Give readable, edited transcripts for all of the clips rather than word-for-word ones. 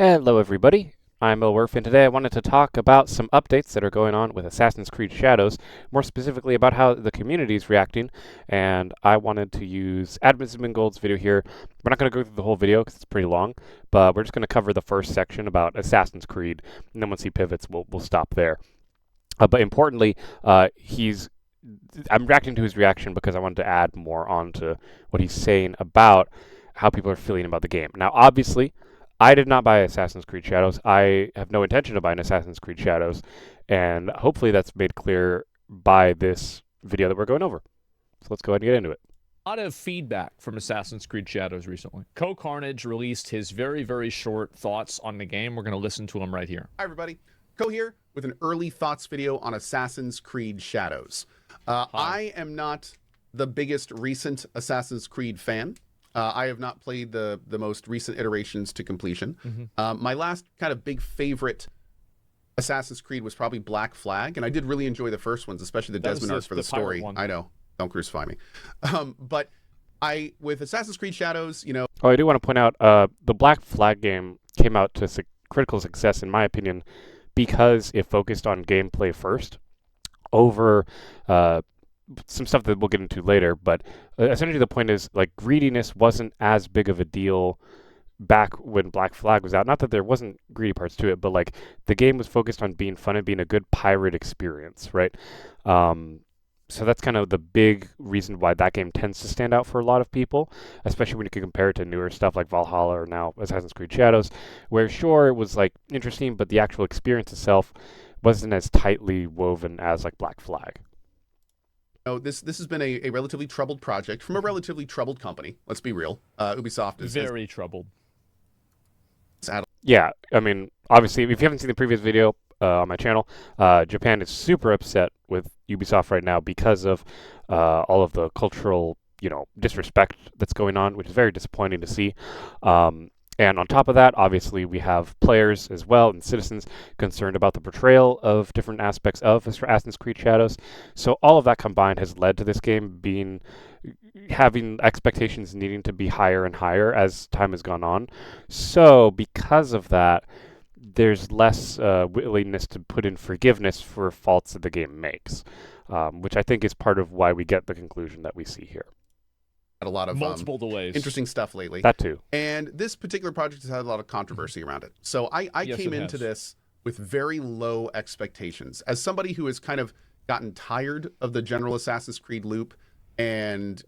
Hello everybody, I'm Elwirfy and today I wanted to talk about some updates that are going on with Assassin's Creed Shadows, more specifically about how the community is reacting, and I wanted to use Asmongold's video here. We're not going to go through the whole video because it's pretty long, but we're just going to cover the first section about Assassin's Creed, and then once he pivots, we'll stop there. But importantly, I'm reacting to his reaction because I wanted to add more onto what he's saying about how people are feeling about the game. Now, obviously, I did not buy Assassin's Creed Shadows. I have no intention of buying Assassin's Creed Shadows, and hopefully that's made clear by this video that we're going over. So let's go ahead and get into it. A lot of feedback from Assassin's Creed Shadows recently. Carnage released his very, very short thoughts on the game. We're going to listen to him right here. Hi, everybody. Co here with an early thoughts video on Assassin's Creed Shadows. I am not the biggest recent Assassin's Creed fan. I have not played the most recent iterations to completion. My last kind of big favorite Assassin's Creed was probably Black Flag, and I did really enjoy the first ones, especially the Desmond arc for the story. I know, don't crucify me. But with Assassin's Creed Shadows, you know. Oh, I do want to point out the Black Flag game came out to critical success, in my opinion, because it focused on gameplay first over some stuff that we'll get into later, but essentially the point is, like, greediness wasn't as big of a deal back when Black Flag was out. Not that there wasn't greedy parts to it, but like the game was focused on being fun and being a good pirate experience, right? So that's kind of the big reason why that game tends to stand out for a lot of people, especially when you can compare it to newer stuff like Valhalla or now Assassin's Creed Shadows, where sure, it was like interesting, but the actual experience itself wasn't as tightly woven as like Black Flag. This has been a relatively troubled project from a relatively troubled company. Let's be real. Ubisoft is very troubled. Yeah, I mean, obviously, if you haven't seen the previous video on my channel, Japan is super upset with Ubisoft right now because of all of the cultural, disrespect that's going on, which is very disappointing to see. And on top of that, obviously, we have players as well and citizens concerned about the portrayal of different aspects of Assassin's Creed Shadows. So all of that combined has led to this game having expectations needing to be higher and higher as time has gone on. So because of that, there's less willingness to put in forgiveness for faults that the game makes, which I think is part of why we get the conclusion that we see here. Had a lot of multiple delays, interesting stuff lately. That too. And this particular project has had a lot of controversy around it. So I came into this with very low expectations. As somebody who has kind of gotten tired of the general Assassin's Creed loop and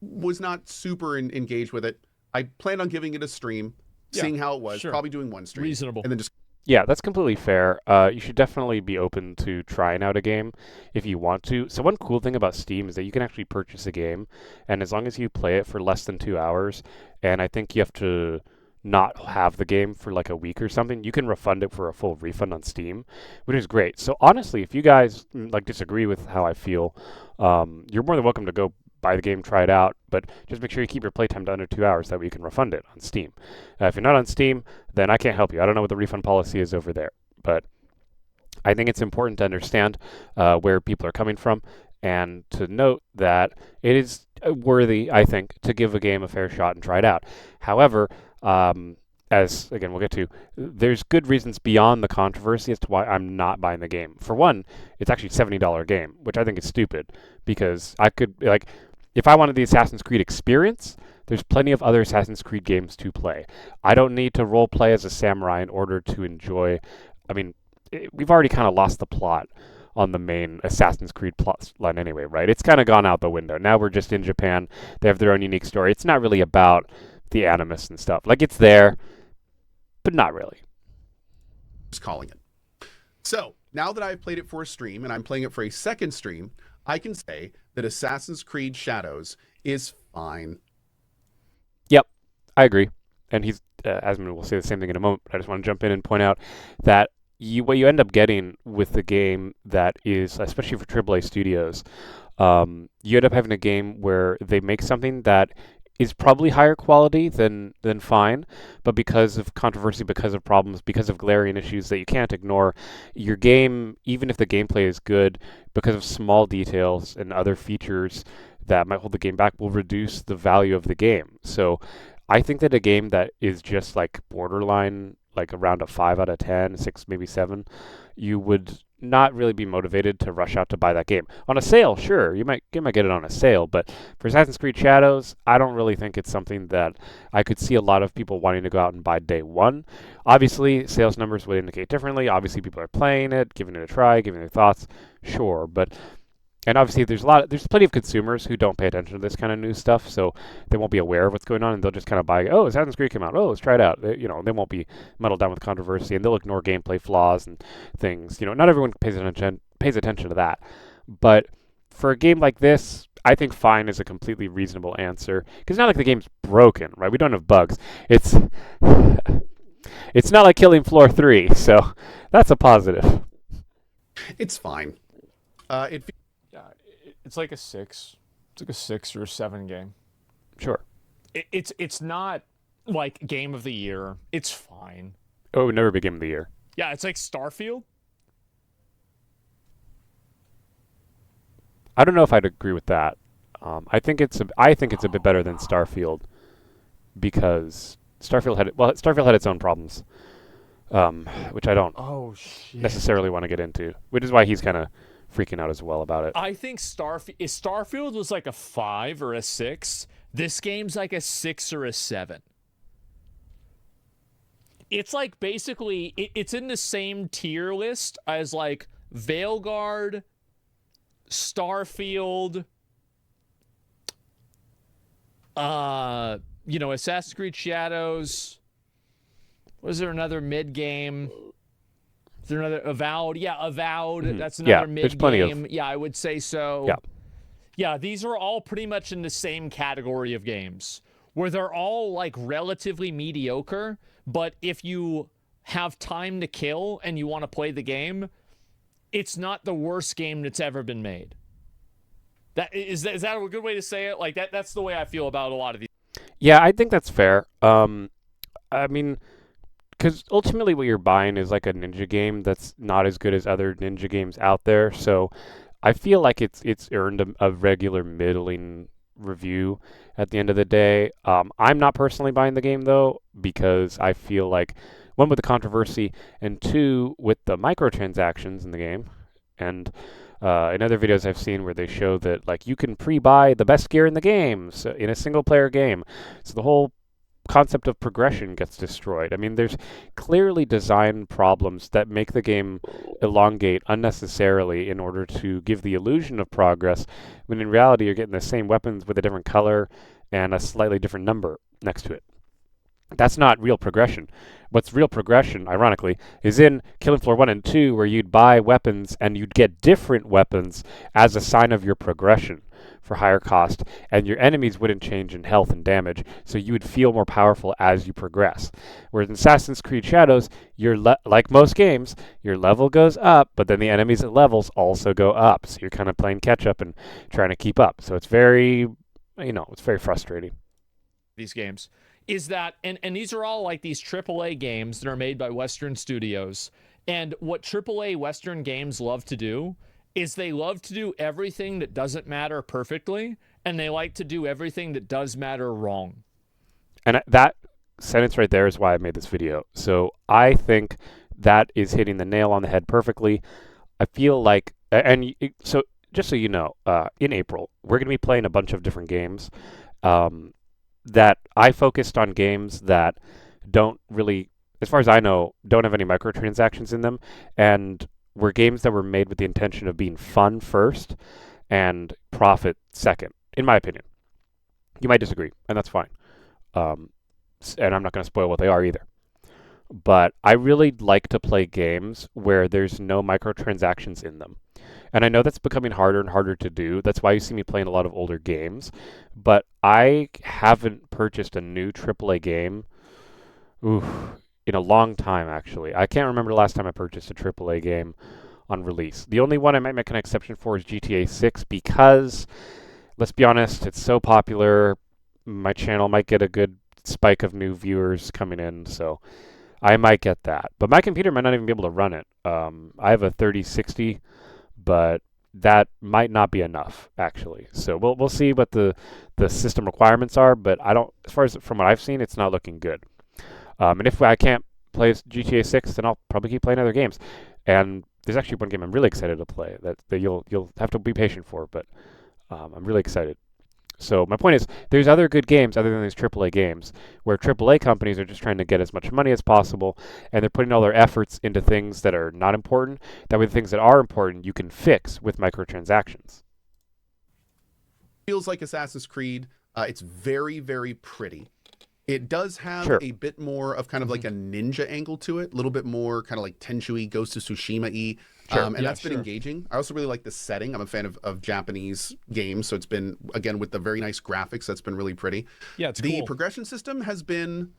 was not super engaged with it, I planned on giving it a stream, seeing how it was, probably doing one stream. Reasonable. And then just... Yeah, that's completely fair. You should definitely be open to trying out a game if you want to. So one cool thing about Steam is that you can actually purchase a game, and as long as you play it for less than 2 hours, and I think you have to not have the game for like a week or something, you can refund it for a full refund on Steam, which is great. So honestly, if you guys disagree with how I feel, you're more than welcome to go buy the game, try it out, but just make sure you keep your playtime to under 2 hours. That way you can refund it on Steam. If you're not on Steam, then I can't help you. I don't know what the refund policy is over there, but I think it's important to understand where people are coming from and to note that it is worthy, I think, to give a game a fair shot and try it out. However, as, again, we'll get to, there's good reasons beyond the controversy as to why I'm not buying the game. For one, it's actually a $70 game, which I think is stupid, because I could, if I wanted the Assassin's Creed experience, there's plenty of other Assassin's Creed games to play. I don't need to role play as a samurai in order to enjoy. I mean, we've already kind of lost the plot on the main Assassin's Creed plot line anyway, right? It's kind of gone out the window. Now we're just in Japan. They have their own unique story. It's not really about the animus and stuff. Like, it's there, but not really. Just calling it. So now that I've played it for a stream and I'm playing it for a second stream, I can say that Assassin's Creed Shadows is fine. Yep, I agree. And Asmon will say the same thing in a moment, but I just want to jump in and point out that what you end up getting with the game that is, especially for AAA studios, you end up having a game where they make something that is probably higher quality than fine, but because of controversy, because of problems, because of glaring issues that you can't ignore, your game, even if the gameplay is good, because of small details and other features that might hold the game back, will reduce the value of the game. So I think that a game that is just like borderline, like around a 5 out of 10, 6, maybe 7, you would not really be motivated to rush out to buy that game. On a sale, sure, you might get it on a sale, but for Assassin's Creed Shadows, I don't really think it's something that I could see a lot of people wanting to go out and buy day one. Obviously, sales numbers would indicate differently. Obviously, people are playing it, giving it a try, giving their thoughts, sure, but and obviously, there's plenty of consumers who don't pay attention to this kind of new stuff, so they won't be aware of what's going on, and they'll just kind of buy, oh, Assassin's Creed came out, oh, let's try it out. They won't be muddled down with controversy, and they'll ignore gameplay flaws and things. Not everyone pays attention to that, but for a game like this, I think fine is a completely reasonable answer because it's not like the game's broken, right? We don't have bugs. It's it's not like Killing Floor 3, so that's a positive. It's fine. It Yeah, it's like a 6. It's like a 6 or a 7 game. Sure. It's not like game of the year. It's fine. Oh, it would never be Game of the Year. Yeah, it's like Starfield. I don't know if I'd agree with that. I think it's a bit better than Starfield because Starfield had its own problems, which I don't Oh shit. necessarily want to get into, which is why he's kind of freaking out as well about it. I think Starfield was like a 5 or a 6. This game's like a 6 or a 7. It's like basically it's in the same tier list as like Veilguard, Starfield, Assassin's Creed Shadows. Was there another mid game? Is there another Avowed? Yeah, Avowed. Mhm. That's Yeah, another mid there's plenty of- game. Yeah, I would say so. Yeah. Yeah, these are all pretty much in the same category of games where they're all like relatively mediocre, but if you have time to kill and you want to play the game, it's not the worst game that's ever been made. Is that a good way to say it? Like that's the way I feel about a lot of these. Yeah, I think that's fair. I mean, because ultimately what you're buying is like a ninja game that's not as good as other ninja games out there. So I feel like it's earned a regular middling review at the end of the day. I'm not personally buying the game though because I feel like one with the controversy and two with the microtransactions in the game and in other videos I've seen where they show that like you can pre-buy the best gear in the game in a single player game. So the whole concept of progression gets destroyed. I mean, there's clearly design problems that make the game elongate unnecessarily in order to give the illusion of progress, when in reality you're getting the same weapons with a different color and a slightly different number next to it. That's not real progression. What's real progression, ironically, is in Killing Floor 1 and 2, where you'd buy weapons and you'd get different weapons as a sign of your progression for higher cost, and your enemies wouldn't change in health and damage, so you would feel more powerful as you progress. Whereas in Assassin's Creed Shadows, like most games, your level goes up, but then the enemies at levels also go up, so you're kind of playing catch up and trying to keep up. So it's very, it's very frustrating. These games is that and these are all like these AAA games that are made by Western studios. And what AAA Western games love to do is they love to do everything that doesn't matter perfectly, and they like to do everything that does matter wrong. And that sentence right there is why I made this video. So I think that is hitting the nail on the head perfectly. I feel like, so just so you know, in April, we're going to be playing a bunch of different games. That I focused on games that don't really, as far as I know, don't have any microtransactions in them, and were games that were made with the intention of being fun first and profit second, in my opinion. You might disagree, and that's fine. And I'm not going to spoil what they are either. But I really like to play games where there's no microtransactions in them. And I know that's becoming harder and harder to do. That's why you see me playing a lot of older games. But I haven't purchased a new AAA game in a long time, actually. I can't remember the last time I purchased a AAA game on release. The only one I might make an exception for is GTA 6 because, let's be honest, it's so popular. My channel might get a good spike of new viewers coming in, so I might get that. But my computer might not even be able to run it. I have a 3060, but that might not be enough actually. So we'll see what the system requirements are, but I don't, as far as from what I've seen, it's not looking good. And if I can't play GTA 6, then I'll probably keep playing other games. And there's actually one game I'm really excited to play that you'll have to be patient for, but I'm really excited. So my point is, there's other good games other than these AAA games, where AAA companies are just trying to get as much money as possible, and they're putting all their efforts into things that are not important. That way, the things that are important you can fix with microtransactions. Feels like Assassin's Creed. It's very, very pretty. It does have Sure. a bit more of kind of like a ninja angle to it, a little bit more kind of like Tenchu-y, Ghost of Tsushima-y. Sure. And that's been engaging. I also really like the setting. I'm a fan of Japanese games, so it's been, again, with the very nice graphics, that's been really pretty. Yeah, it's The cool. progression system has been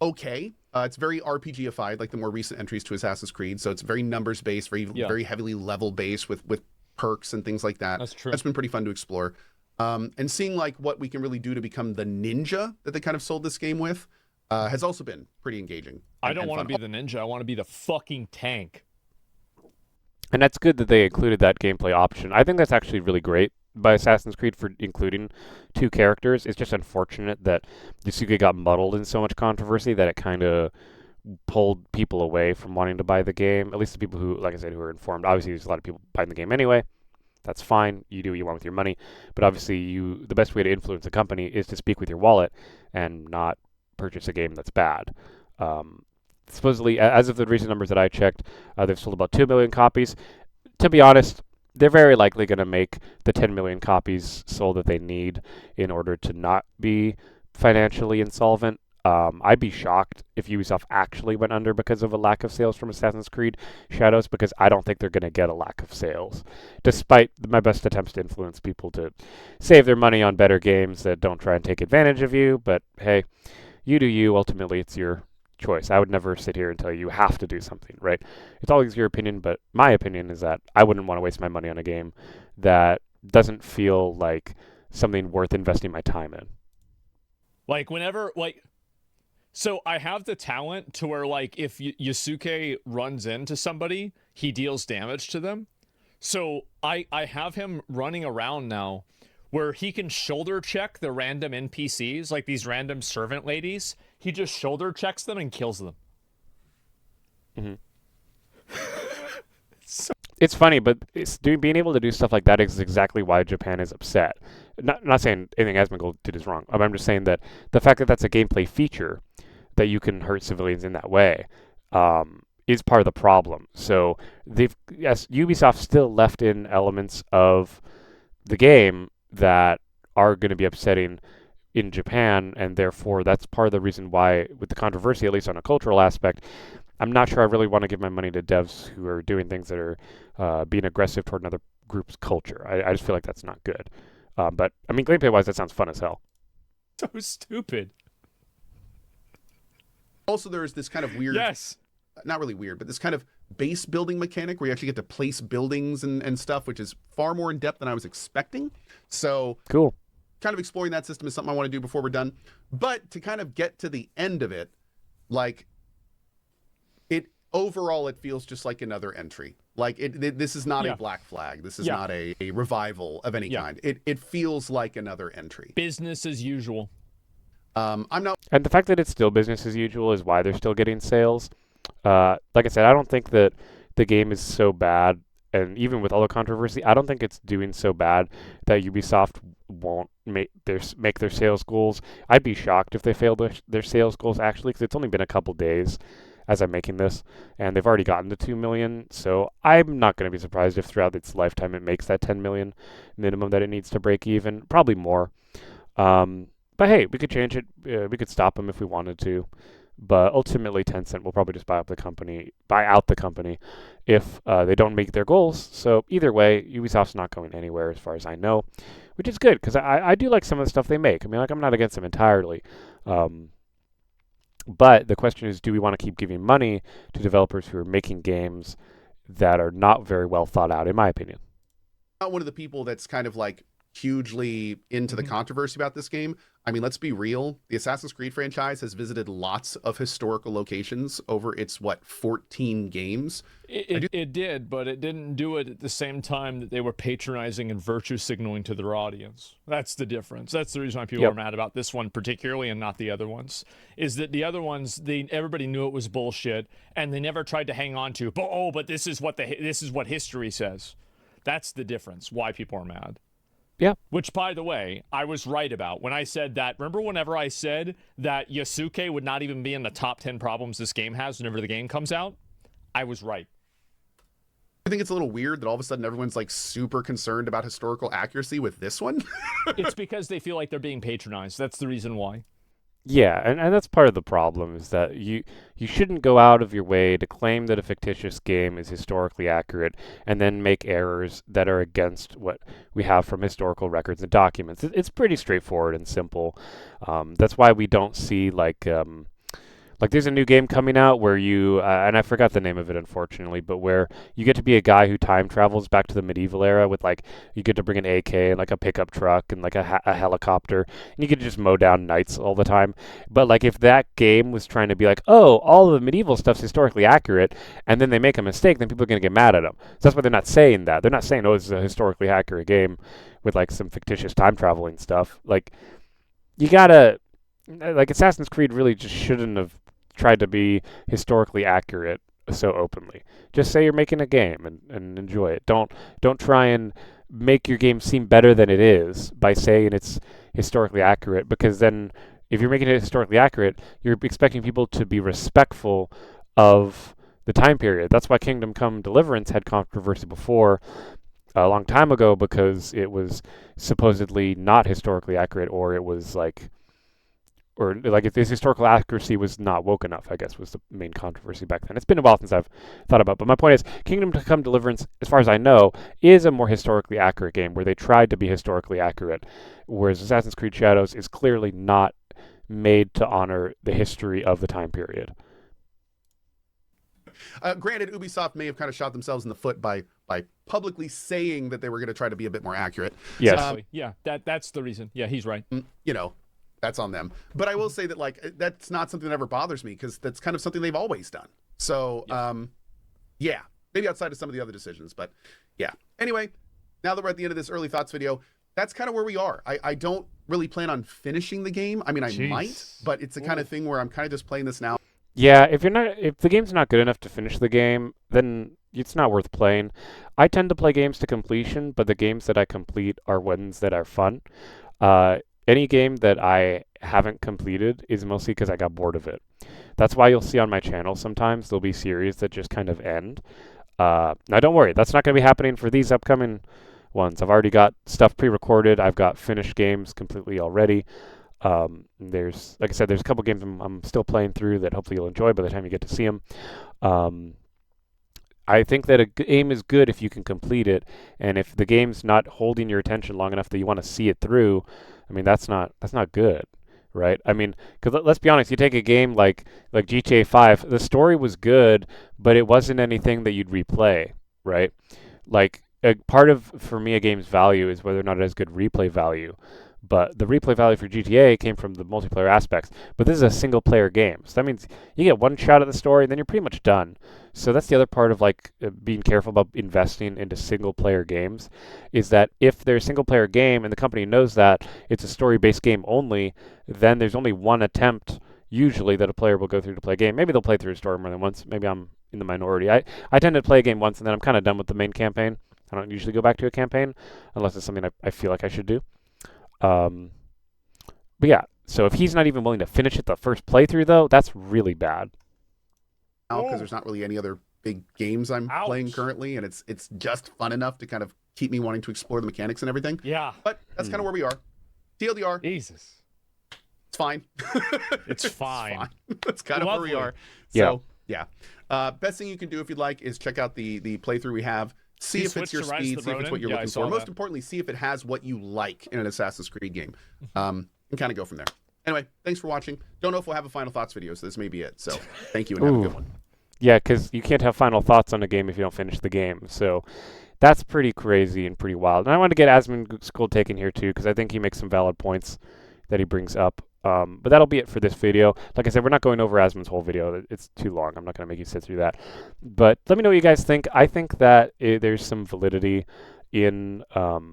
okay. It's very RPG-ified, like the more recent entries to Assassin's Creed. So it's very numbers-based, very heavily level-based with perks and things like that. That's true. That's been pretty fun to explore. And seeing like what we can really do to become the ninja that they kind of sold this game with has also been pretty engaging. I don't want to be the ninja. I want to be the fucking tank. And that's good that they included that gameplay option. I think that's actually really great by Assassin's Creed for including two characters. It's just unfortunate that Yusuke got muddled in so much controversy that it kind of pulled people away from wanting to buy the game. At least the people who, like I said, who are informed. Obviously, there's a lot of people buying the game anyway. That's fine. You do what you want with your money. But obviously, the best way to influence a company is to speak with your wallet and not purchase a game that's bad. Supposedly, as of the recent numbers that I checked, they've sold about 2 million copies. To be honest, they're very likely going to make the 10 million copies sold that they need in order to not be financially insolvent. I'd be shocked if Ubisoft actually went under because of a lack of sales from Assassin's Creed Shadows, because I don't think they're going to get a lack of sales, despite my best attempts to influence people to save their money on better games that don't try and take advantage of you. But hey, you do you. Ultimately, it's your choice. I would never sit here and tell you have to do something, right? It's always your opinion, but my opinion is that I wouldn't want to waste my money on a game that doesn't feel like something worth investing my time in. Like whenever, like, so I have the talent to where, like, if Yusuke runs into somebody, he deals damage to them. So I have him running around now where he can shoulder check the random NPCs, like these random servant ladies. He just shoulder checks them and kills them. It's funny, but being able to do stuff like that is exactly why Japan is upset. Not saying anything Asmongold did is wrong. I'm just saying that the fact that that's a gameplay feature that you can hurt civilians in that way is part of the problem. So Ubisoft still left in elements of the game that are going to be upsetting in Japan, and therefore that's part of the reason why, with the controversy, at least on a cultural aspect, I'm not sure I really want to give my money to devs who are doing things that are being aggressive toward another group's culture. I just feel like that's not good. But, I mean, gameplay-wise, that sounds fun as hell. So stupid. Also, there's this kind of weird, not really weird, but this kind of base building mechanic where you actually get to place buildings and stuff, which is far more in depth than I was expecting. So cool. Kind of exploring that system is something I want to do before we're done. But to kind of get to the end of it, like, overall, it feels just like another entry. Like this is not a Black Flag. This is not a revival of any kind. It feels like another entry. Business as usual. I'm not. And the fact that it's still business as usual is why they're still getting sales. Like I said, I don't think that the game is so bad, and even with all the controversy, I don't think it's doing so bad that Ubisoft won't make their sales goals. I'd be shocked if they failed their sales goals actually, because it's only been a couple days as I'm making this, and they've already gotten to 2 million, so I'm not going to be surprised if throughout its lifetime it makes that 10 million minimum that it needs to break even, probably more. But hey, we could change it, we could stop them if we wanted to, but ultimately Tencent will probably just buy out the company if they don't make their goals. So either way, Ubisoft's not going anywhere as far as I know, which is good, because I do like some of the stuff they make. I mean, like, I'm not against them entirely. But the question is, do we want to keep giving money to developers who are making games that are not very well thought out, in my opinion? Not one of the people that's kind of like hugely into the controversy about this game. I mean, let's be real. The Assassin's Creed franchise has visited lots of historical locations over its, 14 games. It did, but it didn't do it at the same time that they were patronizing and virtue signaling to their audience. That's the difference. That's the reason why people are mad about this one particularly and not the other ones. Is that the other ones, everybody knew it was bullshit, and they never tried to hang on to. But this is what history says. That's the difference. Why people are mad. Yeah. Which, by the way, I was right about when I said that. Remember whenever I said that Yasuke would not even be in the top 10 problems this game has whenever the game comes out? I was right. I think it's a little weird that all of a sudden everyone's like super concerned about historical accuracy with this one. It's because they feel like they're being patronized. That's the reason why. Yeah, and that's part of the problem, is that you shouldn't go out of your way to claim that a fictitious game is historically accurate and then make errors that are against what we have from historical records and documents. It's pretty straightforward and simple. That's why we don't see like there's a new game coming out where you, and I forgot the name of it unfortunately, but where you get to be a guy who time travels back to the medieval era with like, you get to bring an AK and like a pickup truck and like a helicopter, and you get to just mow down knights all the time. But like if that game was trying to be like, oh, all of the medieval stuff's historically accurate, and then they make a mistake, then people are going to get mad at them. So that's why they're not saying that. They're not saying, oh, this is a historically accurate game with like some fictitious time traveling stuff. Like, you gotta, like Assassin's Creed really just shouldn't have tried to be historically accurate so openly. Just say you're making a game and enjoy it. Don't try and make your game seem better than it is by saying it's historically accurate, because then if you're making it historically accurate, you're expecting people to be respectful of the time period. That's why Kingdom Come Deliverance had controversy before a long time ago, because it was supposedly not historically accurate, or it was like, or like if this historical accuracy was not woke enough, I guess was the main controversy back then. It's been a while since I've thought about it, but my point is, Kingdom Come Deliverance, as far as I know, is a more historically accurate game where they tried to be historically accurate, whereas Assassin's Creed Shadows is clearly not made to honor the history of the time period. Granted, Ubisoft may have kind of shot themselves in the foot by publicly saying that they were going to try to be a bit more accurate. Yes. Yeah, that's the reason. Yeah, he's right. You know, that's on them. But I will say that, like, that's not something that ever bothers me, because that's kind of something they've always done. So, yeah, maybe outside of some of the other decisions, but yeah. Anyway, now that we're at the end of this early thoughts video, that's kind of where we are. I don't really plan on finishing the game. I mean, I might, but it's the kind of thing where I'm kind of just playing this now. Yeah, if the game's not good enough to finish the game, then it's not worth playing. I tend to play games to completion, but the games that I complete are ones that are fun. Any game that I haven't completed is mostly because I got bored of it. That's why you'll see on my channel sometimes there'll be series that just kind of end. Now don't worry, that's not going to be happening for these upcoming ones. I've already got stuff pre-recorded. I've got finished games completely already. There's, like I said, there's a couple games I'm still playing through that hopefully you'll enjoy by the time you get to see them. I think that a game is good if you can complete it, and if the game's not holding your attention long enough that you want to see it through, I mean, that's not good, right? I mean, because let's be honest, you take a game like GTA 5, the story was good, but it wasn't anything that you'd replay, right? Like, a part of, for me, a game's value is whether or not it has good replay value. But the replay value for GTA came from the multiplayer aspects. But this is a single-player game, so that means you get one shot at the story, and then you're pretty much done. So that's the other part of like being careful about investing into single-player games, is that if there's a single-player game and the company knows that it's a story-based game only, then there's only one attempt usually that a player will go through to play a game. Maybe they'll play through a story more than once. Maybe I'm in the minority. I tend to play a game once, and then I'm kind of done with the main campaign. I don't usually go back to a campaign unless it's something I feel like I should do. But yeah, so if he's not even willing to finish it the first playthrough, though, that's really bad. Because there's not really any other big games I'm playing currently, and it's just fun enough to kind of keep me wanting to explore the mechanics and everything. Yeah. But that's kind of where we are. TLDR. Jesus. It's fine. It's fine. That's kind of where we are. So, yeah. Best thing you can do if you'd like is check out the playthrough we have. See if it's your speed, see if it's what you're looking for. Most importantly, see if it has what you like in an Assassin's Creed game. And kind of go from there. Anyway, thanks for watching. Don't know if we'll have a final thoughts video, so this may be it. So thank you and have a good one. Yeah, because you can't have final thoughts on a game if you don't finish the game. So That's pretty crazy and pretty wild. And I want to get Asmongold taken here too, because I think he makes some valid points that he brings up. But that'll be it for this video. Like I said, we're not going over Asmon's whole video. It's too long. I'm not going to make you sit through that. But let me know what you guys think. I think that there's some validity in that,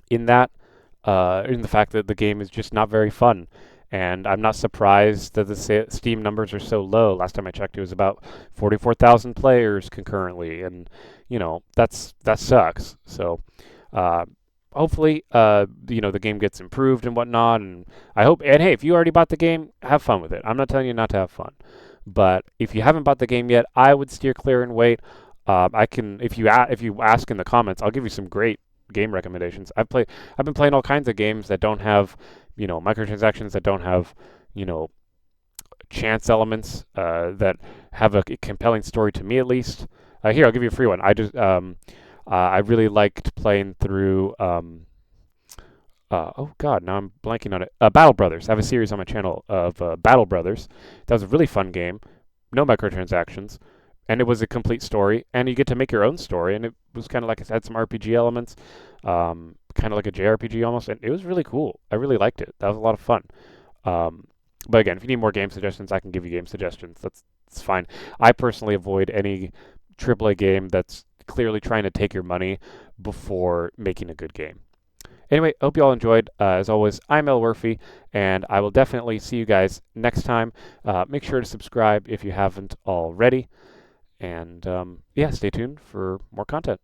in the fact that the game is just not very fun. And I'm not surprised that the Steam numbers are so low. Last time I checked, it was about 44,000 players concurrently, and that sucks. So hopefully, the game gets improved and whatnot. And I hope. And hey, if you already bought the game, have fun with it. I'm not telling you not to have fun, but if you haven't bought the game yet, I would steer clear and wait. If you ask in the comments, I'll give you some great game recommendations. I've been playing all kinds of games that don't have microtransactions, that don't have chance elements, that have a compelling story to me at least. Here, I'll give you a free one. I really liked playing through oh god, now I'm blanking on it. Battle Brothers. I have a series on my channel of Battle Brothers. That was a really fun game. No microtransactions. And it was a complete story, and you get to make your own story, and it was kind of like it had some RPG elements, kind of like a JRPG almost, and it was really cool. I really liked it. That was a lot of fun. But again, if you need more game suggestions, I can give you game suggestions. That's fine. I personally avoid any AAA game that's clearly trying to take your money before making a good game. Anyway, hope you all enjoyed. As always, I'm Elwirfy, and I will definitely see you guys next time. Make sure to subscribe if you haven't already. And yeah, stay tuned for more content.